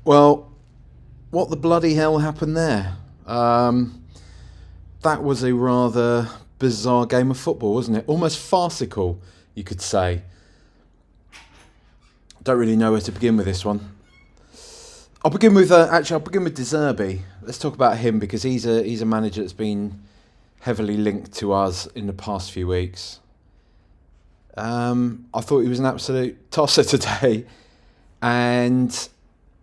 Well, what the bloody hell happened there? That was a rather bizarre game of football, wasn't it? Almost farcical, you could say. Don't really know where to begin with this one. I'll begin with De Zerbi. Let's talk about him because he's a manager that's been heavily linked to us in the past few weeks. I thought he was an absolute tosser today, and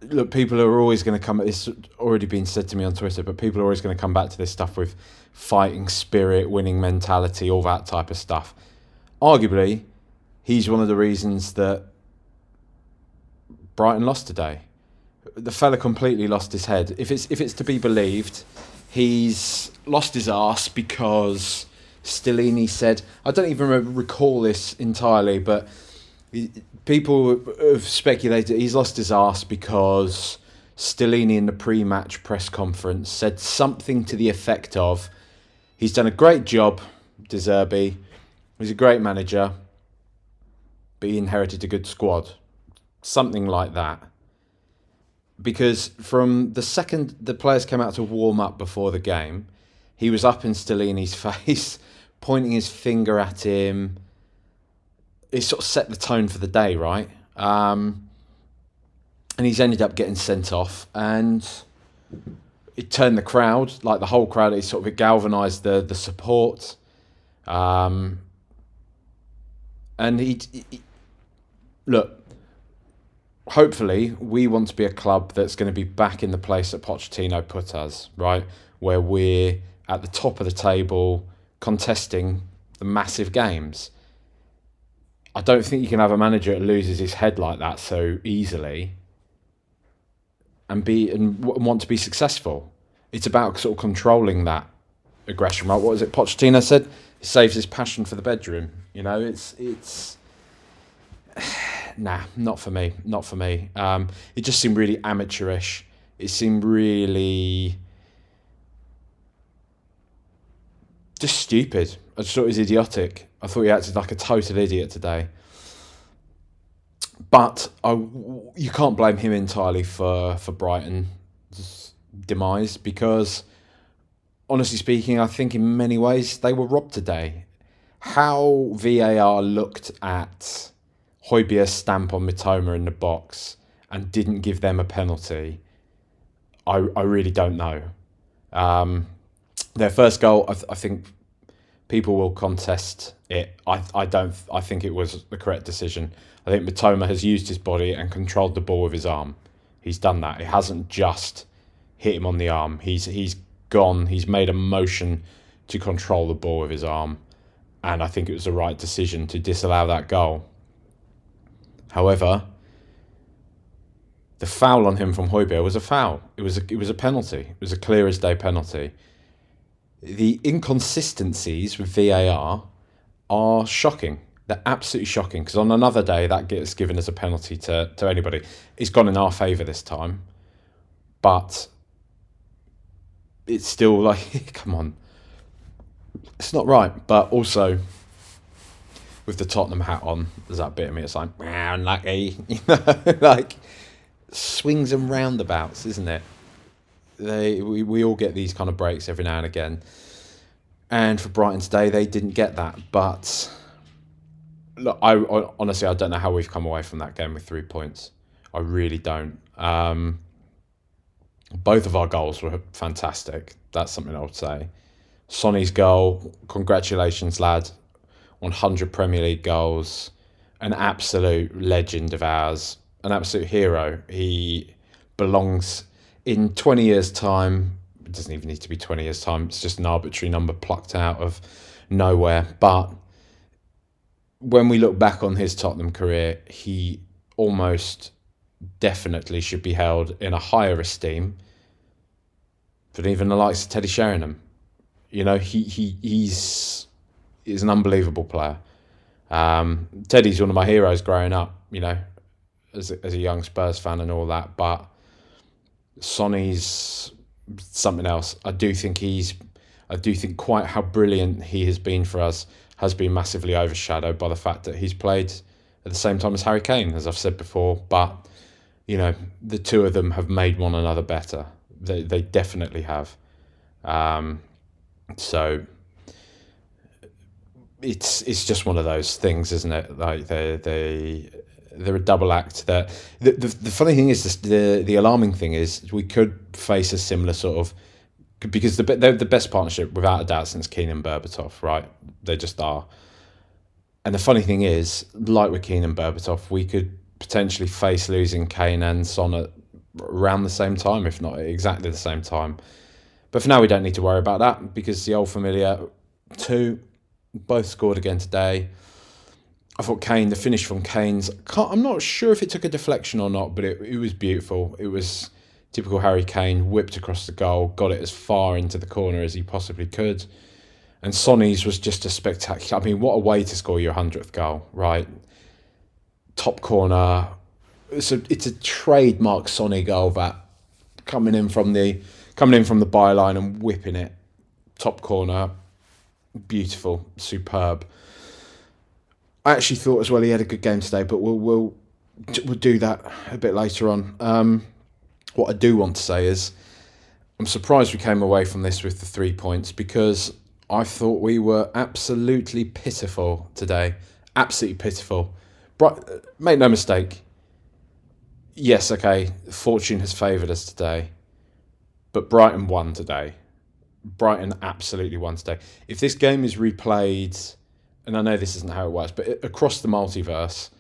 look, people are always going to come. It's already been said to me on Twitter, but people are always going to come back to this stuff with fighting spirit, winning mentality, all that type of stuff. Arguably, he's one of the reasons that Brighton lost today. The fella completely lost his head. If it's to be believed, he's lost his arse because Stellini said, I don't even recall this entirely, but people have speculated he's lost his arse because Stellini in the pre-match press conference said something to the effect of, he's done a great job, De Zerbi, he's a great manager, but he inherited a good squad. Something like that. Because from the second the players came out to warm up before the game, he was up in Stellini's face, pointing his finger at him. It sort of set the tone for the day, right? And he's ended up getting sent off, and it turned the crowd, like the whole crowd. It galvanised the support, and he look. Hopefully, we want to be a club that's going to be back in the place that Pochettino put us, right? Where we're at the top of the table, contesting the massive games. I don't think you can have a manager that loses his head like that so easily and want to be successful. It's about sort of controlling that aggression, right? What was it Pochettino said? He saves his passion for the bedroom. You know, it's nah, not for me. Not for me. It just seemed really amateurish. It seemed really just stupid. I just thought it was idiotic. I thought he acted like a total idiot today. But you can't blame him entirely for Brighton's demise because, honestly speaking, I think in many ways they were robbed today. How VAR looked at Højbjerg's stamp on Mitoma in the box and didn't give them a penalty, I really don't know. Their first goal, I think people will contest it. I don't. I think it was the correct decision. I think Mitoma has used his body and controlled the ball with his arm. He's done that. It hasn't just hit him on the arm. He's gone. He's made a motion to control the ball with his arm, and I think it was the right decision to disallow that goal. However, the foul on him from Højbjerg was a foul. It was a penalty. It was a clear as day penalty. The inconsistencies with VAR are shocking. They're absolutely shocking because on another day that gets given as a penalty to anybody. It's gone in our favour this time, but it's still like, come on, it's not right. But also, with the Tottenham hat on, there's that bit of me. It's like, unlucky, like swings and roundabouts, isn't it? We all get these kind of breaks every now and again, and for Brighton's day, they didn't get that. But look, I honestly, I don't know how we've come away from that game with 3 points. I really don't. Both of our goals were fantastic. That's something I would say. Sonny's goal, congratulations, lad. 100 Premier League goals. An absolute legend of ours. An absolute hero. He belongs in 20 years' time. It doesn't even need to be 20 years' time. It's just an arbitrary number plucked out of nowhere. But when we look back on his Tottenham career, he almost definitely should be held in a higher esteem than even the likes of Teddy Sheringham. You know, he's an unbelievable player. Teddy's one of my heroes growing up, you know, as a young Spurs fan and all that. But Sonny's something else. I do think quite how brilliant he has been for us has been massively overshadowed by the fact that he's played at the same time as Harry Kane, as I've said before. But the two of them have made one another better. They definitely have. So it's just one of those things, isn't it? Like they're a double act. That the funny thing is, the alarming thing is, we could face a similar sort of, because they're the best partnership without a doubt since Keane and Berbatov, right? They just are. And the funny thing is, like with Keane and Berbatov, we could potentially face losing Kane and Son at around the same time, if not exactly the same time. But for now, we don't need to worry about that, because the old familiar two both scored again today. I thought the finish from Kane's, I'm not sure if it took a deflection or not, but it was beautiful. It was typical Harry Kane, whipped across the goal, got it as far into the corner as he possibly could. And Sonny's was just a spectacular. I mean, what a way to score your 100th goal, right? Top corner. It's a trademark Sonny goal, that coming in from the byline and whipping it, top corner, beautiful, superb. I actually thought as well he had a good game today, but we'll do that a bit later on. What I do want to say is, I'm surprised we came away from this with the 3 points, because I thought we were absolutely pitiful today. Absolutely pitiful. Make no mistake. Yes, okay, fortune has favoured us today. But Brighton won today. Brighton absolutely won today. If this game is replayed, and I know this isn't how it works, but across the multiverse,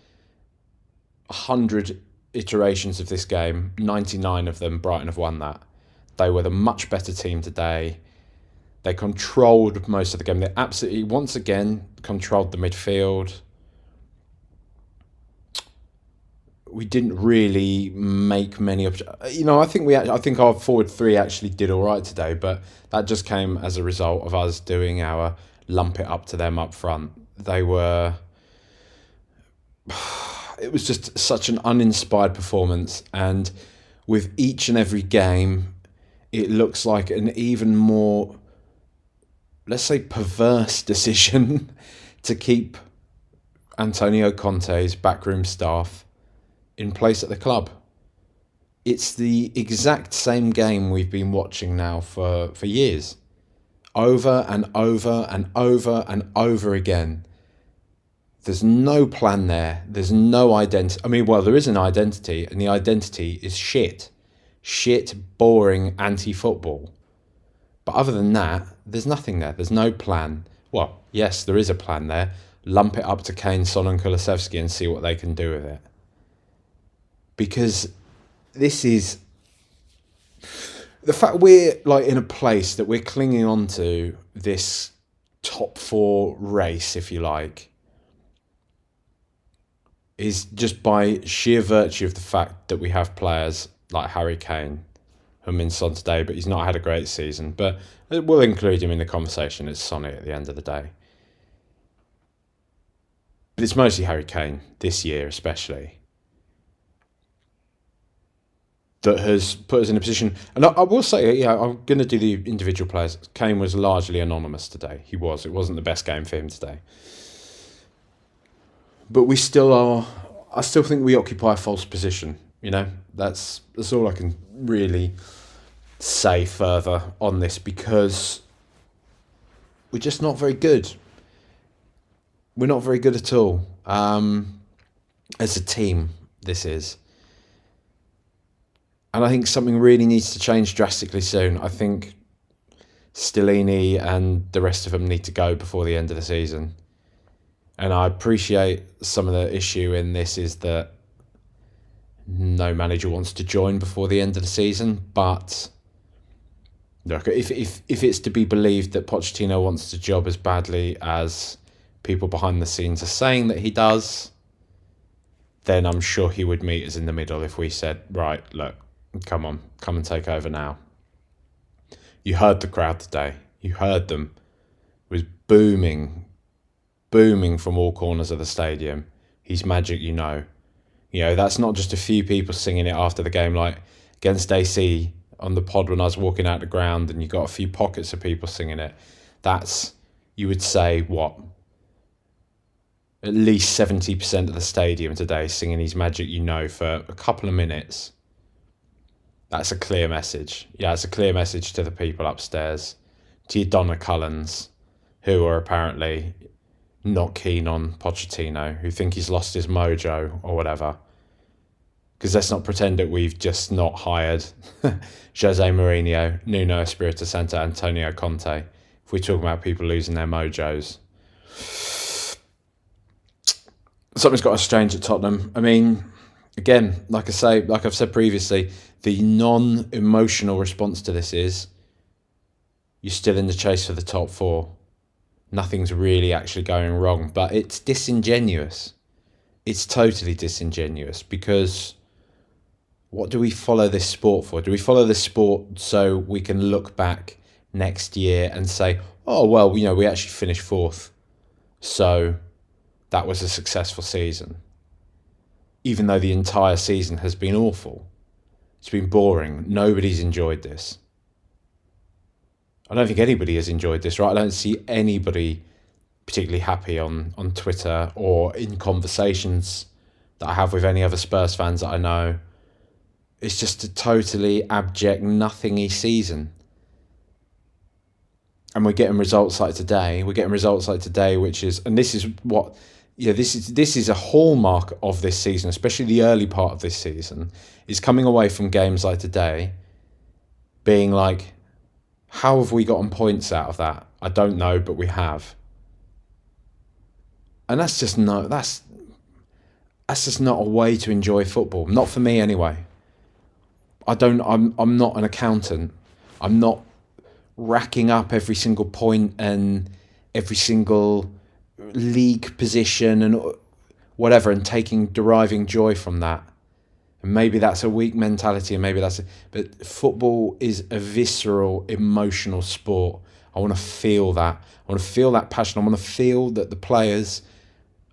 100 iterations of this game, 99 of them, Brighton have won that. They were the much better team today. They controlled most of the game. They absolutely, once again, controlled the midfield. We didn't really make many. I think our forward three actually did all right today, but that just came as a result of us doing our lump it up to them up front. It was just such an uninspired performance, and with each and every game, it looks like an even more, let's say, perverse decision to keep Antonio Conte's backroom staff in place at the club. It's the exact same game we've been watching now for years. Over and over and over and over again. There's no plan there. There's no identity. I mean, well, there is an identity, and the identity is shit. Shit, boring, anti-football. But other than that, there's nothing there. There's no plan. Well, yes, there is a plan there. Lump it up to Kane, Son and Kulusevski and see what they can do with it. Because this is the fact we're like in a place that we're clinging on to this top four race, if you like, is just by sheer virtue of the fact that we have players like Harry Kane, who in Son today, but he's not had a great season. But we'll include him in the conversation. It's Sonny at the end of the day. But it's mostly Harry Kane this year, especially, that has put us in a position. And I will say, I'm going to do the individual players. Kane was largely anonymous today. He was. It wasn't the best game for him today. But we still are. I still think we occupy a false position. That's all I can really say further on this, because we're just not very good. We're not very good at all. As a team, this is. And I think something really needs to change drastically soon. I think Stellini and the rest of them need to go before the end of the season. And I appreciate some of the issue in this is that no manager wants to join before the end of the season. But look, if it's to be believed that Pochettino wants the job as badly as people behind the scenes are saying that he does, then I'm sure he would meet us in the middle if we said, right, look, come on, come and take over now. You heard the crowd today. You heard them. It was booming from all corners of the stadium. He's magic, that's not just a few people singing it after the game, like against AC on the pod when I was walking out the ground, and you got a few pockets of people singing it. That's, you would say, what, at least 70% of the stadium today singing He's Magic You Know for a couple of minutes. That's a clear message. Yeah, it's a clear message to the people upstairs, to your Donna Cullens, who are apparently not keen on Pochettino, who think he's lost his mojo or whatever. Because let's not pretend that we've just not hired Jose Mourinho, Nuno Espirito Santo, Antonio Conte. If we're talking about people losing their mojos. Something's got to change at Tottenham. I mean, again, like I've said previously, the non-emotional response to this is you're still in the chase for the top four. Nothing's really actually going wrong, but it's disingenuous. It's totally disingenuous because what do we follow this sport for? Do we follow this sport so we can look back next year and say, oh, well, we actually finished fourth, so that was a successful season, even though the entire season has been awful. It's been boring. Nobody's enjoyed this. I don't think anybody has enjoyed this, right? I don't see anybody particularly happy on Twitter or in conversations that I have with any other Spurs fans that I know. It's just a totally abject, nothingy season. And we're getting results like today. Which is, and this is what, this is a hallmark of this season, especially the early part of this season, is coming away from games like today, being like, how have we gotten points out of that? I don't know, but we have. And that's just not a way to enjoy football. Not for me anyway. I'm not an accountant. I'm not racking up every single point and every single league position and whatever and deriving joy from that. And maybe that's a weak mentality, and maybe but football is a visceral, emotional sport. I want to feel that. I want to feel that passion. I want to feel that the players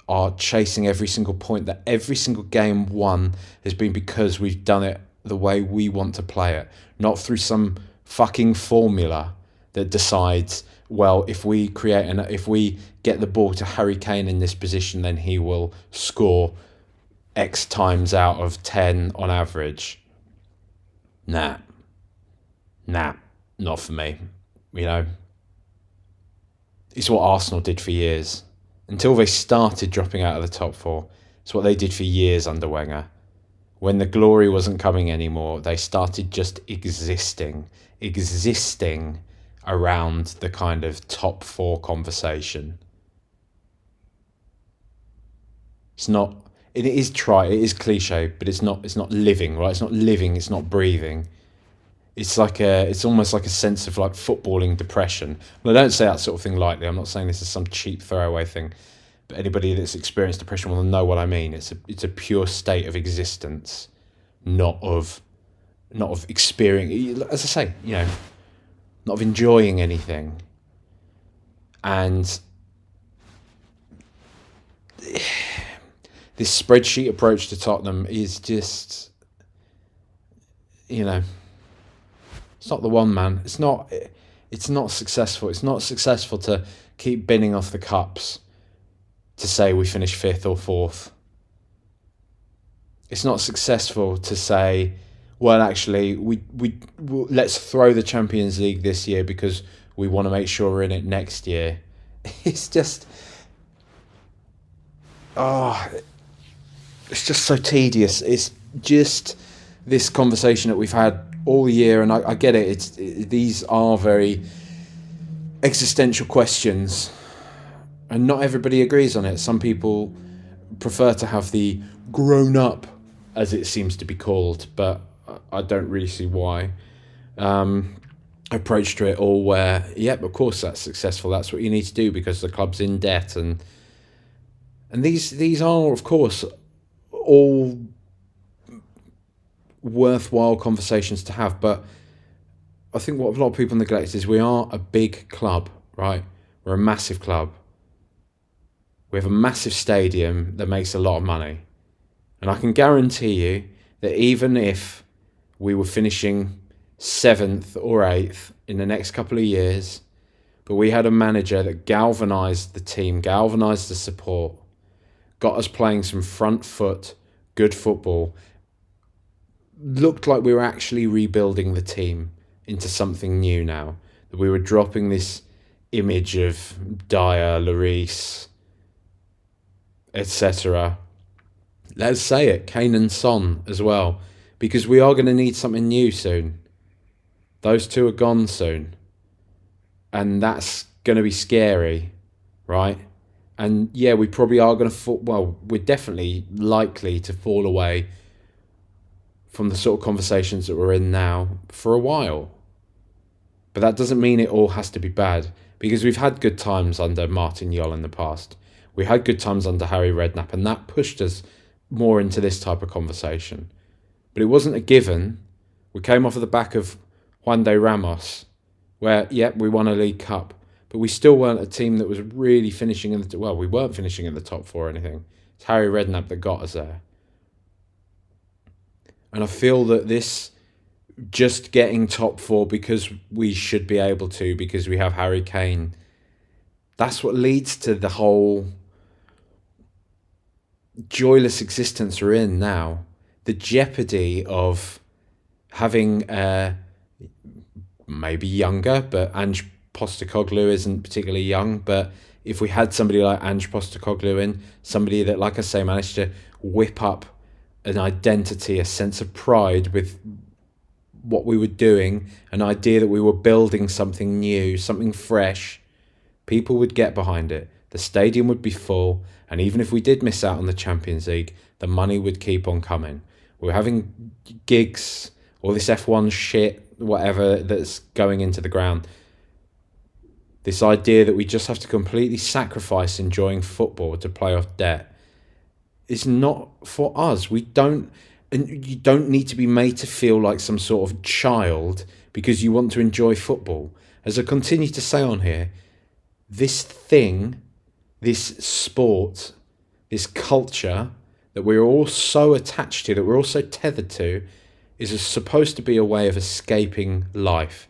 are chasing every single point, that every single game won has been because we've done it the way we want to play it, not through some fucking formula that decides, well, if we get the ball to Harry Kane in this position, then he will score X times out of 10 on average. Nah, not for me. It's what Arsenal did for years. Until they started dropping out of the top four. It's what they did for years under Wenger. When the glory wasn't coming anymore, they started just existing around the kind of top four conversation. It is cliche, but it's not living, right? It's not living, it's not breathing. It's almost like a sense of like footballing depression. And I don't say that sort of thing lightly. I'm not saying this is some cheap throwaway thing, but anybody that's experienced depression will know what I mean. It's a pure state of existence, not of experiencing, as I say, not of enjoying anything. And this spreadsheet approach to Tottenham is just, it's not the one, man. It's not successful. It's not successful to keep binning off the cups to say we finished fifth or fourth. It's not successful to say, well, actually, we let's throw the Champions League this year because we want to make sure we're in it next year. It's just, it's just so tedious. It's just this conversation that we've had all year, and I get it. These are very existential questions, and not everybody agrees on it. Some people prefer to have the grown up, as it seems to be called, but I don't really see why. Approach to it all where, yep, of course that's successful. That's what you need to do because the club's in debt, and these are, of course, all worthwhile conversations to have. But I think what a lot of people neglect is we are a big club, right? We're a massive club. We have a massive stadium that makes a lot of money. And I can guarantee you that even if we were finishing 7th or 8th in the next couple of years, but we had a manager that galvanised the team, galvanised the support, got us playing some front foot, good football, looked like we were actually rebuilding the team into something new now. That we were dropping this image of Dyer, Lloris, etc. Let's say it, Kane and Son as well, because we are going to need something new soon. Those two are gone soon. And that's going to be scary, right? And yeah, we probably are going to fall, well, we're definitely likely to fall away from the sort of conversations that we're in now for a while. But that doesn't mean it all has to be bad, because we've had good times under Martin Jol in the past. We had good times under Harry Redknapp, and that pushed us more into this type of conversation. But it wasn't a given. We came off of the back of Juan de Ramos, where, we won a League Cup, but we still weren't a team that was really finishing in the... Well, we weren't finishing in the top four or anything. It's Harry Redknapp that got us there. And I feel that this just getting top four because we should be able to, because we have Harry Kane, that's what leads to the whole joyless existence we're in now. The jeopardy of having maybe younger, but Ange Postecoglou isn't particularly young, but if we had somebody like Ange Postecoglou in, somebody that, like I say, managed to whip up an identity, a sense of pride with what we were doing, an idea that we were building something new, something fresh, people would get behind it. The stadium would be full, and even if we did miss out on the Champions League, the money would keep on coming. We're having gigs, all this F1 shit, whatever, that's going into the ground. This idea that we just have to completely sacrifice enjoying football to play off debt is not for us. We don't, and you don't need to be made to feel like some sort of child because you want to enjoy football. As I continue to say on here, this thing, this sport, this culture that we're all so attached to, that we're all so tethered to, is supposed to be a way of escaping life.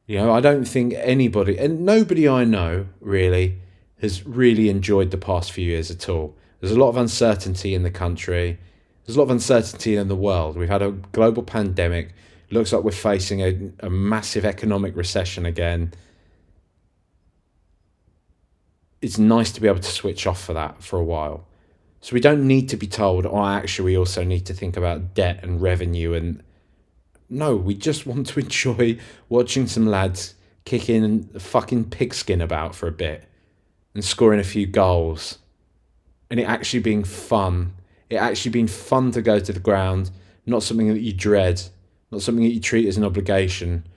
You know, I don't think anybody, and nobody I know really, has really enjoyed the past few years at all. There's a lot of uncertainty in the country. There's a lot of uncertainty in the world. We've had a global pandemic. It looks like we're facing a massive economic recession again. It's nice to be able to switch off for that for a while. So we don't need to be told, actually we also need to think about debt and revenue. And no, we just want to enjoy watching some lads kicking a fucking pigskin about for a bit and scoring a few goals. And it actually being fun. It actually being fun to go to the ground, not something that you dread, not something that you treat as an obligation,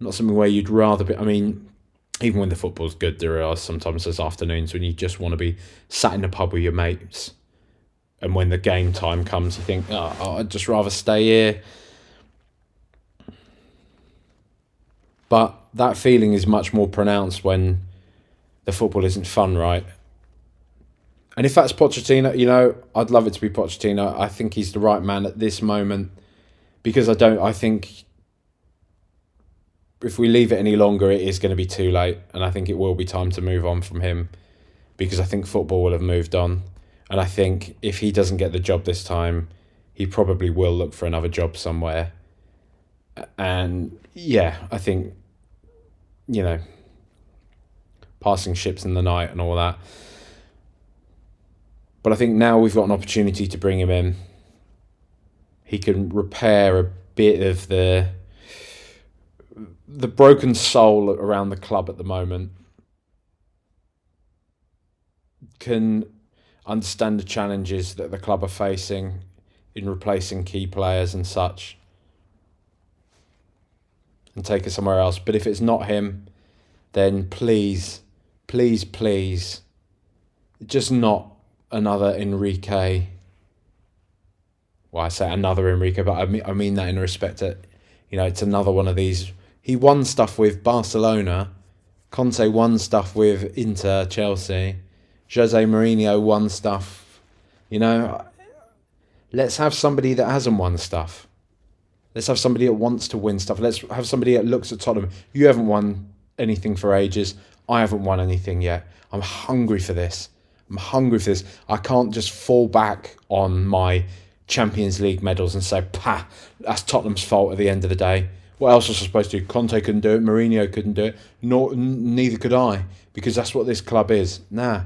not something where you'd rather be... I mean, even when the football's good, there are sometimes those afternoons when you just want to be sat in a pub with your mates. And when the game time comes, you think, I'd just rather stay here. But that feeling is much more pronounced when the football isn't fun, right? And if that's Pochettino, you know, I'd love it to be Pochettino. I think he's the right man at this moment, because I think if we leave it any longer, it is going to be too late. And I think it will be time to move on from him, because I think football will have moved on. And I think if he doesn't get the job this time, he probably will look for another job somewhere. And yeah, I think, you know, passing ships in the night and all that. But I think now we've got an opportunity to bring him in. He can repair a bit of the broken soul around the club at the moment. Can understand the challenges that the club are facing in replacing key players and such, and take it somewhere else. But if it's not him, then please, please, please, just not another Enrique. Well, I say another Enrique, but I mean that in respect to, you know, it's another one of these. He won stuff with Barcelona. Conte won stuff with Inter, Chelsea. Jose Mourinho won stuff. You know, let's have somebody that hasn't won stuff. Let's have somebody that wants to win stuff. Let's have somebody that looks at Tottenham. You haven't won anything for ages. I haven't won anything yet. I'm hungry for this. I'm hungry for this. I can't just fall back on my Champions League medals and say, "Pah, that's Tottenham's fault." At the end of the day, what else was I supposed to do? Conte couldn't do it. Mourinho couldn't do it. Neither could I, because that's what this club is. Nah,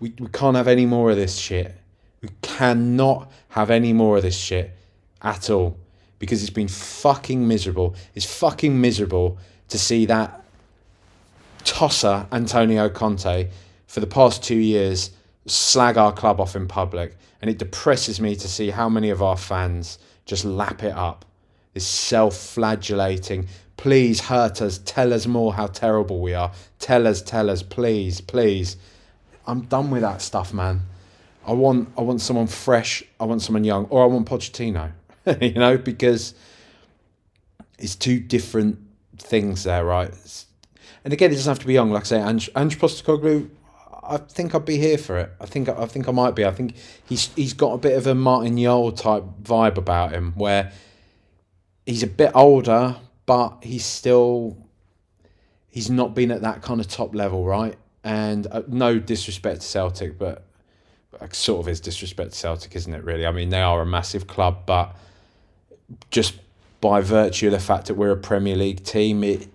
we can't have any more of this shit. We cannot have any more of this shit at all, because it's been fucking miserable. It's fucking miserable to see that tosser Antonio Conte for the past 2 years slag our club off in public, and it depresses me to see how many of our fans just lap it up. This self-flagellating, please hurt us, tell us more how terrible we are, tell us, please. I'm done with that stuff, man. I want someone fresh, I want someone young, or I want Pochettino, because it's two different things there, right? And again, it doesn't have to be young. Like I say, Ange Postecoglou, I think I'd be here for it. I think I might be. I think he's got a bit of a Martin Jol type vibe about him, where he's a bit older, but he's not been at that kind of top level, right? And no disrespect to Celtic, but sort of is disrespect to Celtic, isn't it, really? I mean, they are a massive club, but just by virtue of the fact that we're a Premier League team, it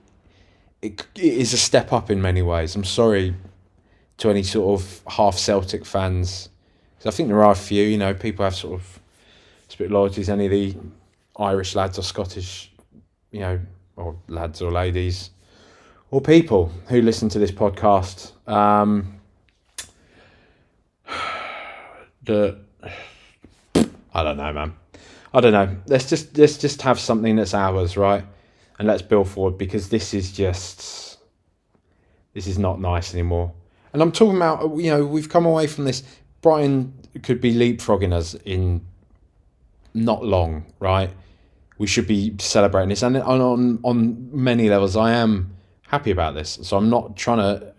is a step up in many ways. I'm sorry to any sort of half Celtic fans, because I think there are a few, people have sort of split loyalties. Any of the Irish lads or Scottish, or lads or ladies or people who listen to this podcast, I don't know, man. I don't know. Let's just have something that's ours, right? And let's build forward, because this is not nice anymore. And I'm talking about, we've come away from this. Brighton could be leapfrogging us in not long, right? We should be celebrating this. And on many levels, I am happy about this. So I'm not trying to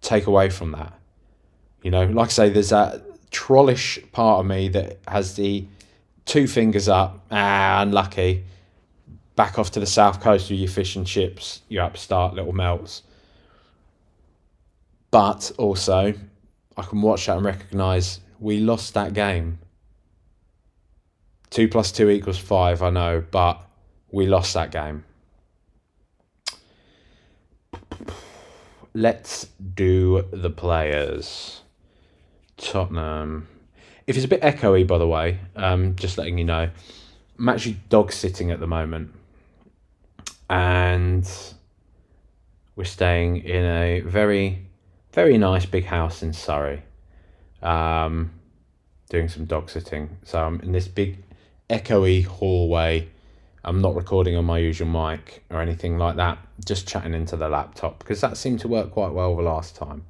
take away from that. Like I say, there's that trollish part of me that has the two fingers up, unlucky, back off to the south coast with your fish and chips, you upstart little melts. But also, I can watch that and recognise we lost that game. 2 + 2 = 5, I know, but we lost that game. Let's do the players. Tottenham. If it's a bit echoey, by the way, just letting you know, I'm actually dog sitting at the moment, and we're staying in a very, very nice big house in Surrey, doing some dog sitting. So I'm in this big echoey hallway. I'm not recording on my usual mic or anything like that, just chatting into the laptop, because that seemed to work quite well the last time.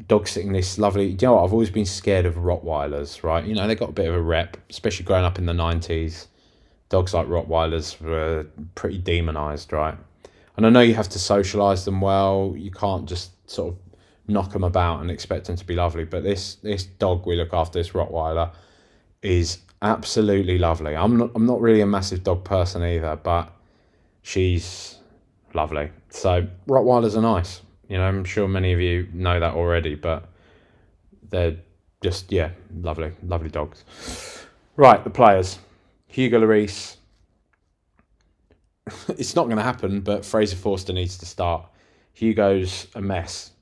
Dog sitting this lovely, you know what, I've always been scared of Rottweilers, right? They got a bit of a rep, especially growing up in the 90s. Dogs like Rottweilers were pretty demonised, right? And I know you have to socialise them well. You can't just sort of knock them about and expect them to be lovely. But this dog we look after, this Rottweiler, is absolutely lovely. I'm not really a massive dog person either, but she's lovely. So Rottweilers are nice. I'm sure many of you know that already, but they're just, lovely dogs. Right, the players. Hugo Lloris. It's not going to happen, but Fraser Forster needs to start. Hugo's a mess.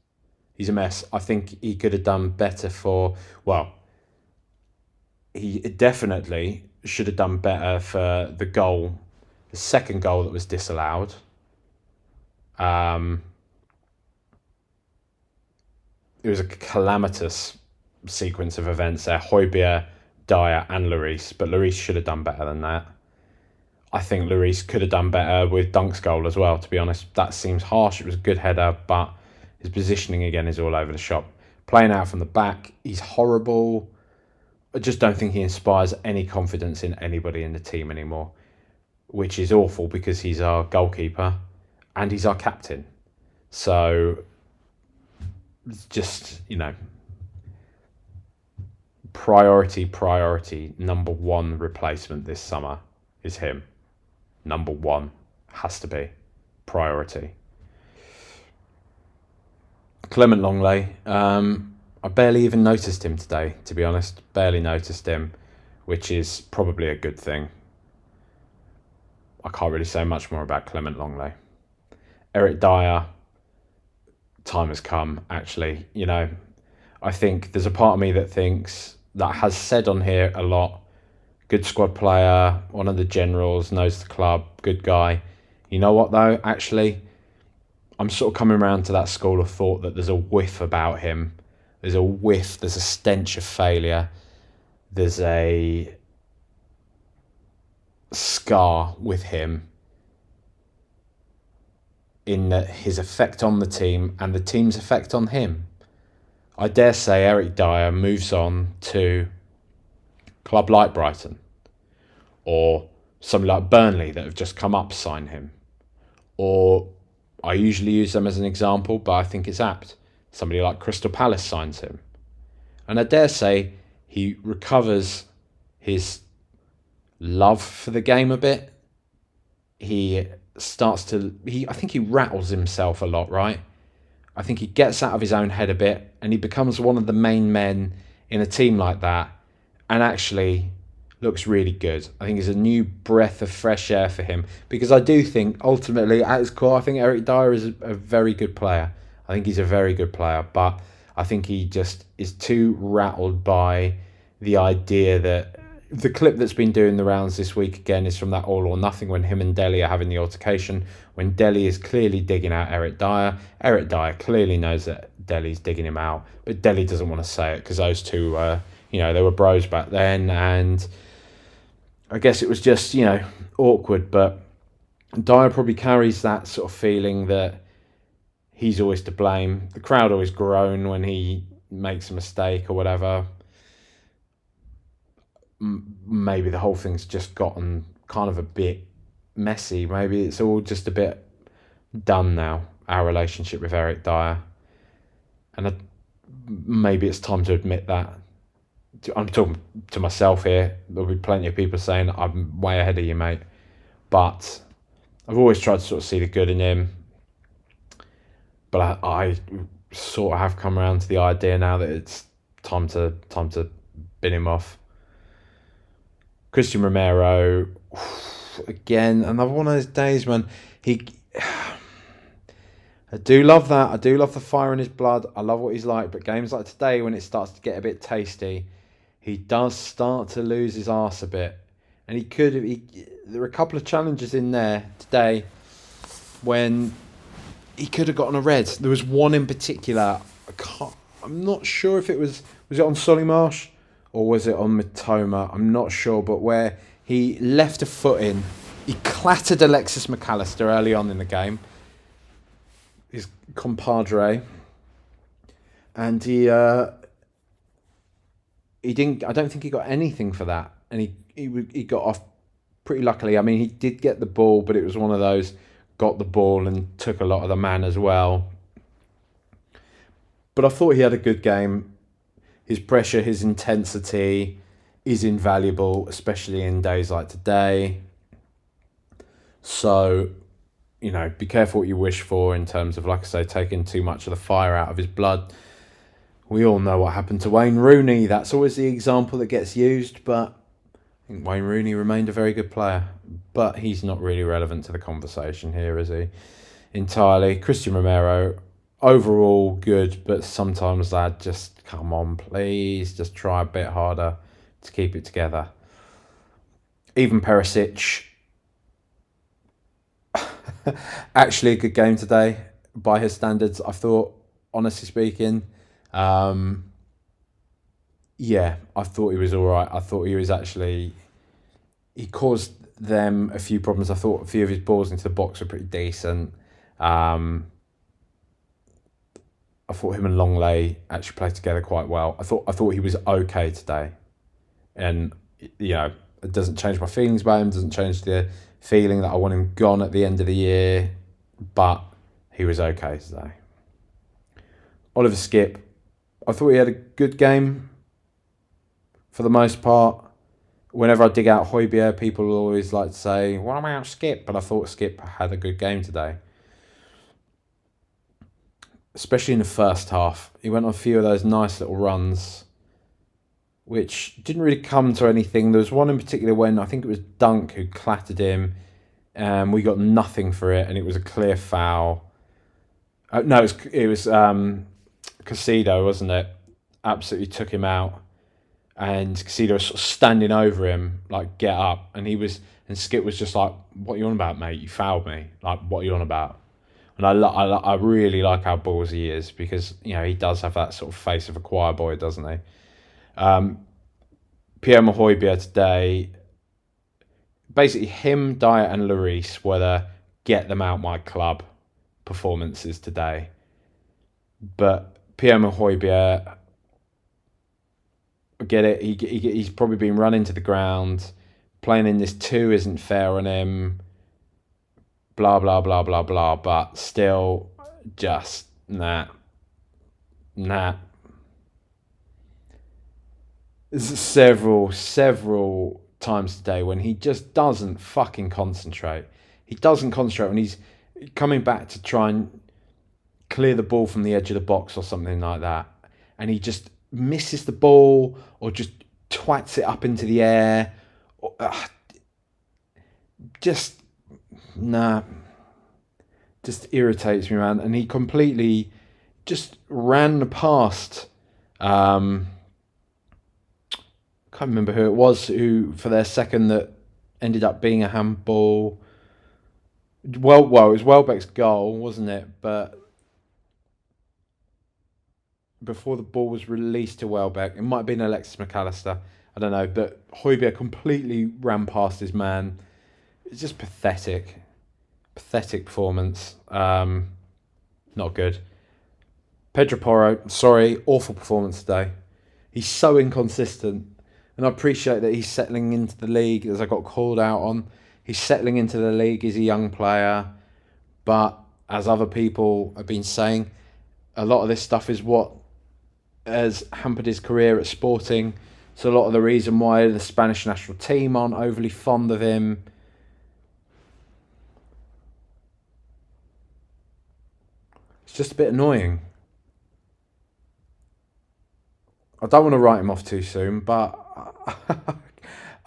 He's a mess. I think he could have done better he definitely should have done better for the second goal that was disallowed. It was a calamitous sequence of events there. Højbjerg, Dyer and Lloris, but Lloris should have done better than that. I think Lloris could have done better with Dunk's goal as well, to be honest. That seems harsh. It was a good header, but his positioning again is all over the shop. Playing out from the back, he's horrible. I just don't think he inspires any confidence in anybody in the team anymore, which is awful because he's our goalkeeper and he's our captain. So just, priority, number one replacement this summer is him. Number one has to be priority. Clement Longley. I barely even noticed him today, to be honest. Barely noticed him, which is probably a good thing. I can't really say much more about Clement Longley. Eric Dyer, time has come, actually. I think there's a part of me that has said on here a lot, good squad player, one of the generals, knows the club, good guy. You know what, though? Actually, I'm sort of coming around to that school of thought that there's a whiff about him. There's a whiff, there's a stench of failure. There's a scar with him in that his effect on the team and the team's effect on him. I dare say Eric Dyer moves on to a club like Brighton or somebody like Burnley that have just come up sign him. Or I usually use them as an example, but I think it's apt. Somebody like Crystal Palace signs him. And I dare say he recovers his love for the game a bit. I think he rattles himself a lot, right? I think he gets out of his own head a bit and he becomes one of the main men in a team like that and actually looks really good. I think it's a new breath of fresh air for him because I do think ultimately at his core, I think Eric Dyer is a very good player. I think he's a very good player, but I think he just is too rattled by the idea that the clip that's been doing the rounds this week again is from that All or Nothing when him and Dele are having the altercation, when Dele is clearly digging out Eric Dyer. Eric Dyer clearly knows that Dele's digging him out, but Dele doesn't want to say it because those two, they were bros back then, and I guess it was just, awkward, but Dyer probably carries that sort of feeling that he's always to blame. The crowd always groan when he makes a mistake or whatever. Maybe the whole thing's just gotten kind of a bit messy. Maybe it's all just a bit done now, our relationship with Eric Dyer. And maybe it's time to admit that. I'm talking to myself here. There'll be plenty of people saying I'm way ahead of you, mate. But I've always tried to sort of see the good in him. But I sort of have come around to the idea now that it's time to bin him off. Christian Romero, again, another one of those days, man. I do love that. I do love the fire in his blood. I love what he's like. But games like today, when it starts to get a bit tasty, he does start to lose his arse a bit. And there were a couple of challenges in there today when he could have gotten a red. There was one in particular. I'm not sure if it was it on Solly Marsh or was it on Mitoma? I'm not sure, but where he left a foot in, he clattered Alexis McAllister early on in the game, his compadre, and he didn't. I don't think he got anything for that, and he got off pretty luckily. I mean, he did get the ball, but it was one of those got the ball and took a lot of the man as well. But I thought he had a good game. His pressure, his intensity is invaluable, especially in days like today. So, be careful what you wish for in terms of, like I say, taking too much of the fire out of his blood. We all know what happened to Wayne Rooney. That's always the example that gets used, but I think Wayne Rooney remained a very good player. But he's not really relevant to the conversation here, is he? Entirely. Christian Romero, overall good, but sometimes, lad, just come on, please. Just try a bit harder to keep it together. Even Perisic, actually a good game today by his standards, I thought, honestly speaking. I thought he was all right. I thought he caused them a few problems. I thought a few of his balls into the box were pretty decent. I thought him and Longley actually played together quite well. I thought he was okay today. And, it doesn't change my feelings about him, doesn't change the feeling that I want him gone at the end of the year, but he was okay today. Oliver Skipp, I thought he had a good game for the most part. Whenever I dig out Højbjerg, people always like to say, what about Skipp? But I thought Skipp had a good game today. especially in the first half. He went on a few of those nice little runs, which didn't really come to anything. There was one in particular when I think it was Dunk who clattered him, and we got nothing for it, and it was a clear foul. No, it was Casido, wasn't it? Absolutely took him out, and Casido was sort of standing over him, like, get up, and Skip was just like, what are you on about, mate? You fouled me. Like, what are you on about? And I really like how ballsy he is, because, he does have that sort of face of a choir boy, doesn't he? Pierre Mahoybier today, basically him, Dyer and Lloris were the get them out my club performances today. But Pierre Mahoybier, I get it, he's probably been run into the ground. Playing in this 2 isn't fair on him. Blah, blah, blah, blah, blah. But still, just, nah. There's several times today when he just doesn't fucking concentrate. He doesn't concentrate when he's coming back to try and clear the ball from the edge of the box or something like that. And he just misses the ball or just twats it up into the air. Just irritates me, man. And he completely just ran past. Can't remember who it was who for their second that ended up being a handball. Well, it was Welbeck's goal, wasn't it? But before the ball was released to Welbeck, it might have been Alexis McAllister. I don't know, but Højbjerg completely ran past his man. It's just pathetic. Pathetic performance. Not good. Pedro Porro, sorry, awful performance today. He's so inconsistent. And I appreciate that he's settling into the league, as I got called out on. He's settling into the league. He's a young player. But as other people have been saying, a lot of this stuff is what has hampered his career at Sporting. So a lot of the reason why the Spanish national team aren't overly fond of him. It's just a bit annoying. I don't want to write him off too soon, but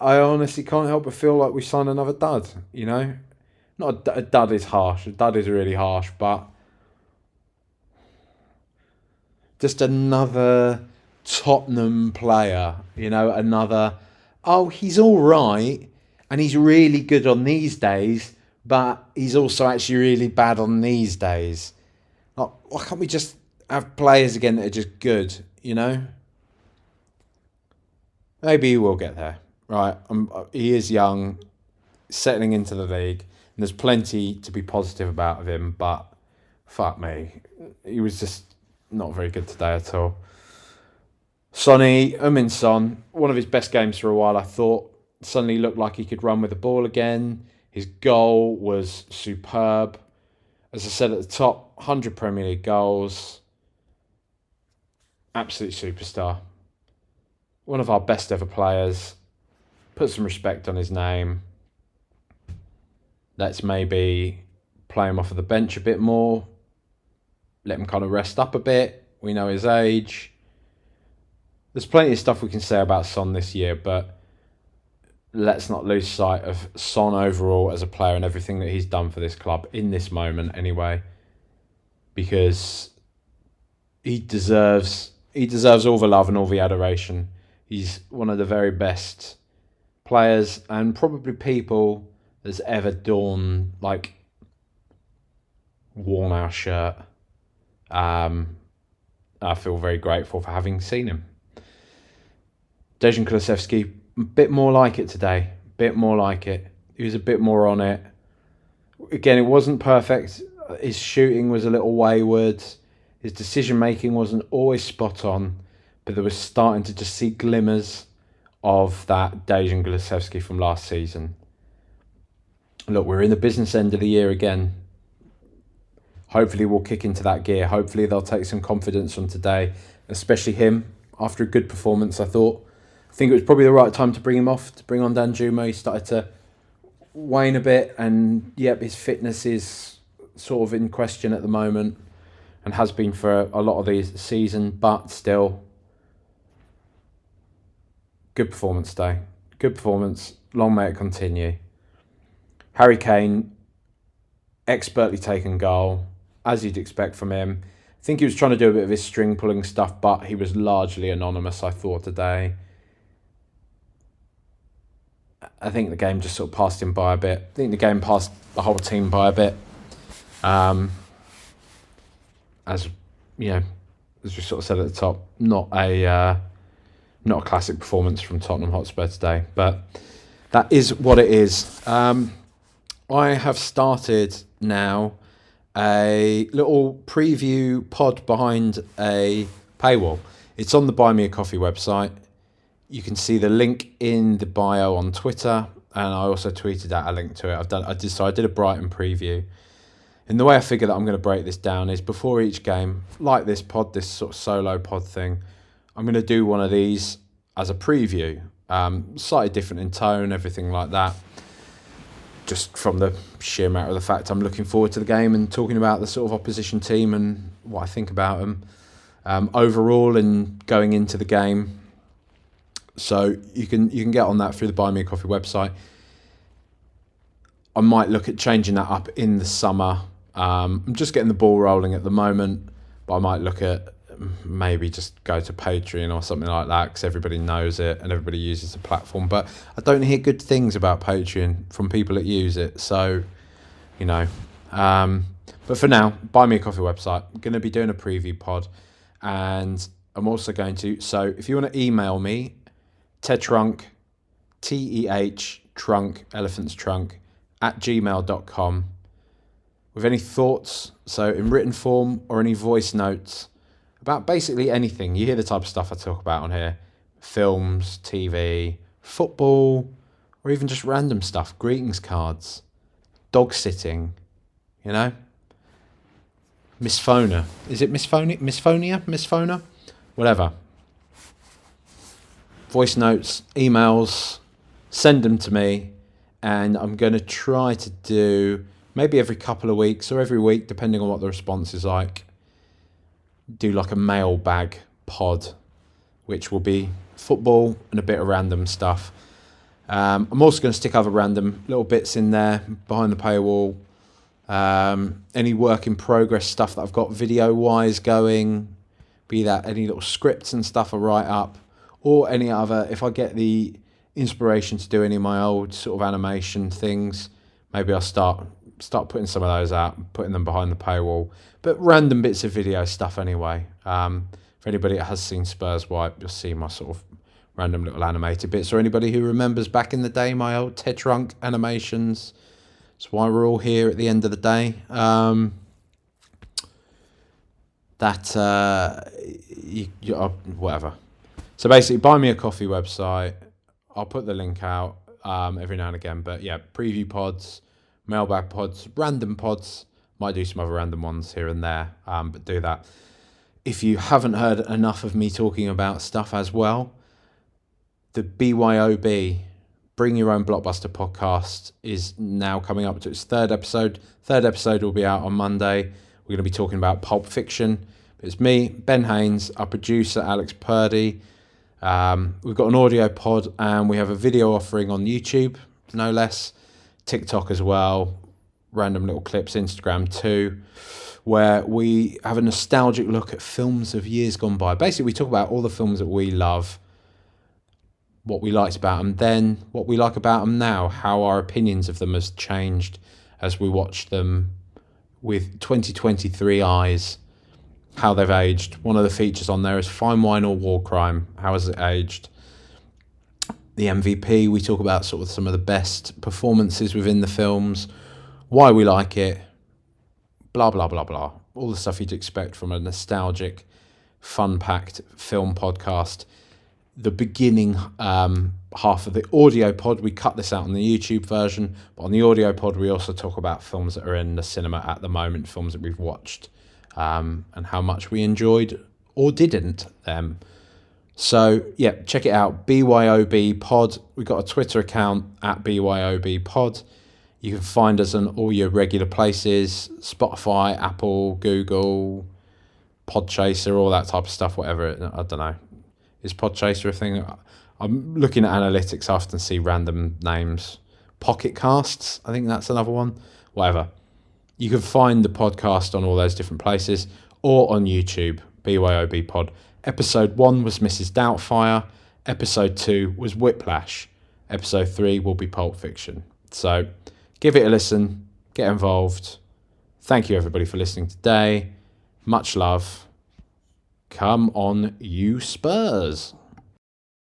I honestly can't help but feel like we signed another dud, Not a dud is harsh. A dud is really harsh, but just another Tottenham player, another, he's all right and he's really good on these days, but he's also actually really bad on these days. Like, why can't we just have players again that are just good, Maybe he will get there, right? He is young, settling into the league, and there's plenty to be positive about of him, but fuck me, he was just not very good today at all. Sonny, Son, one of his best games for a while, I thought. Suddenly looked like he could run with the ball again. His goal was superb. As I said at the top, 100 Premier League goals. Absolute superstar. One of our best ever players. Put some respect on his name. Let's maybe play him off of the bench a bit more. Let him kind of rest up a bit. We know his age. There's plenty of stuff we can say about Son this year, but let's not lose sight of Son overall as a player and everything that he's done for this club in this moment anyway, because he deserves all the love and all the adoration. He's one of the very best players and probably people that's ever worn our shirt. I feel very grateful for having seen him. Dejan Kulusevski, a bit more like it today. Bit more like it. He was a bit more on it. Again, it wasn't perfect. His shooting was a little wayward. His decision-making wasn't always spot on. But there was starting to just see glimmers of that Dejan Kulusevski from last season. Look, we're in the business end of the year again. Hopefully we'll kick into that gear. Hopefully they'll take some confidence from today, especially him. After a good performance, I think it was probably the right time to bring him off, to bring on Danjuma. He started to wane a bit, and his fitness is sort of in question at the moment. and has been for a lot of the season, but still, good performance today. Good performance. Long may it continue. Harry Kane, expertly taken goal, as you'd expect from him. I think he was trying to do a bit of his string pulling stuff, but he was largely anonymous, I thought, today. I think the game just sort of passed him by a bit. I think the game passed the whole team by a bit. As you know, as we sort of said at the top, not a classic performance from Tottenham Hotspur today, but that is what it is. I have started now a little preview pod behind a paywall. It's on the Buy Me a Coffee website. You can see the link in the bio on Twitter, and I also tweeted out a link to it. I did a Brighton preview. And the way I figure that I'm going to break this down is before each game, like this pod, this sort of solo pod thing, I'm going to do one of these as a preview, slightly different in tone, everything like that. Just from the sheer matter of the fact I'm looking forward to the game and talking about the sort of opposition team and what I think about them overall and going into the game. So you can get on that through the Buy Me a Coffee website. I might look at changing that up in the summer. I'm just getting the ball rolling at the moment, but I might look at maybe just go to Patreon or something like that because everybody knows it and everybody uses the platform. But I don't hear good things about Patreon from people that use it. So, you know. But for now, Buy Me a Coffee website. I'm going to be doing a preview pod. And I'm also going to... So if you want to email me, Tetrunk, T-E-H, trunk, elephant's trunk, @gmail.com with any thoughts, so in written form or any voice notes about basically anything. You hear the type of stuff I talk about on here: films, TV, football, or even just random stuff, greetings cards, dog sitting, you know. Misphona. Is it Misphonia? Misphona? Whatever. Voice notes, emails, send them to me. And I'm going to try to do maybe every couple of weeks or every week, depending on what the response is like, do like a mailbag pod, which will be football and a bit of random stuff. I'm also going to stick other random little bits in there behind the paywall. Any work in progress stuff that I've got video-wise going, be that any little scripts and stuff I write up, or any other, if I get the inspiration to do any of my old sort of animation things, maybe I'll start putting some of those out, putting them behind the paywall. But random bits of video stuff anyway. For anybody that has seen Spurs Wipe, you'll see my sort of random little animated bits, or anybody who remembers back in the day my old Tetrunk animations. That's why we're all here at the end of the day. Whatever. So basically, Buy Me a Coffee website. I'll put the link out every now and again. But yeah, preview pods, mailbag pods, random pods. Might do some other random ones here and there, but do that. If you haven't heard enough of me talking about stuff as well, the BYOB, Bring Your Own Blockbuster podcast, is now coming up to its third episode. Third episode will be out on Monday. We're going to be talking about Pulp Fiction. It's me, Ben Haynes, our producer, Alex Purdy. We've got an audio pod and we have a video offering on YouTube, no less, TikTok as well, random little clips, Instagram too, where we have a nostalgic look at films of years gone by. Basically, we talk about all the films that we love, what we liked about them then, what we like about them now, how our opinions of them has changed as we watch them with 2023 eyes, how they've aged. One of the features on there is Fine Wine or War Crime. How has it aged? The MVP, we talk about sort of some of the best performances within the films, why we like it, blah, blah, blah, blah. All the stuff you'd expect from a nostalgic, fun-packed film podcast. The beginning half of the audio pod, we cut this out on the YouTube version, but on the audio pod, we also talk about films that are in the cinema at the moment, films that we've watched, and how much we enjoyed or didn't them. So, yeah, check it out, BYOB Pod. We've got a Twitter account at BYOB Pod. You can find us on all your regular places, Spotify, Apple, Google, Podchaser, all that type of stuff, whatever. I don't know. Is Podchaser a thing? I'm looking at analytics. I often see random names. Pocket Casts, I think that's another one. Whatever. You can find the podcast on all those different places or on YouTube, BYOB Pod. Episode 1 was Mrs. Doubtfire. Episode 2 was Whiplash. Episode 3 will be Pulp Fiction. So give it a listen. Get involved. Thank you, everybody, for listening today. Much love. Come on, you Spurs.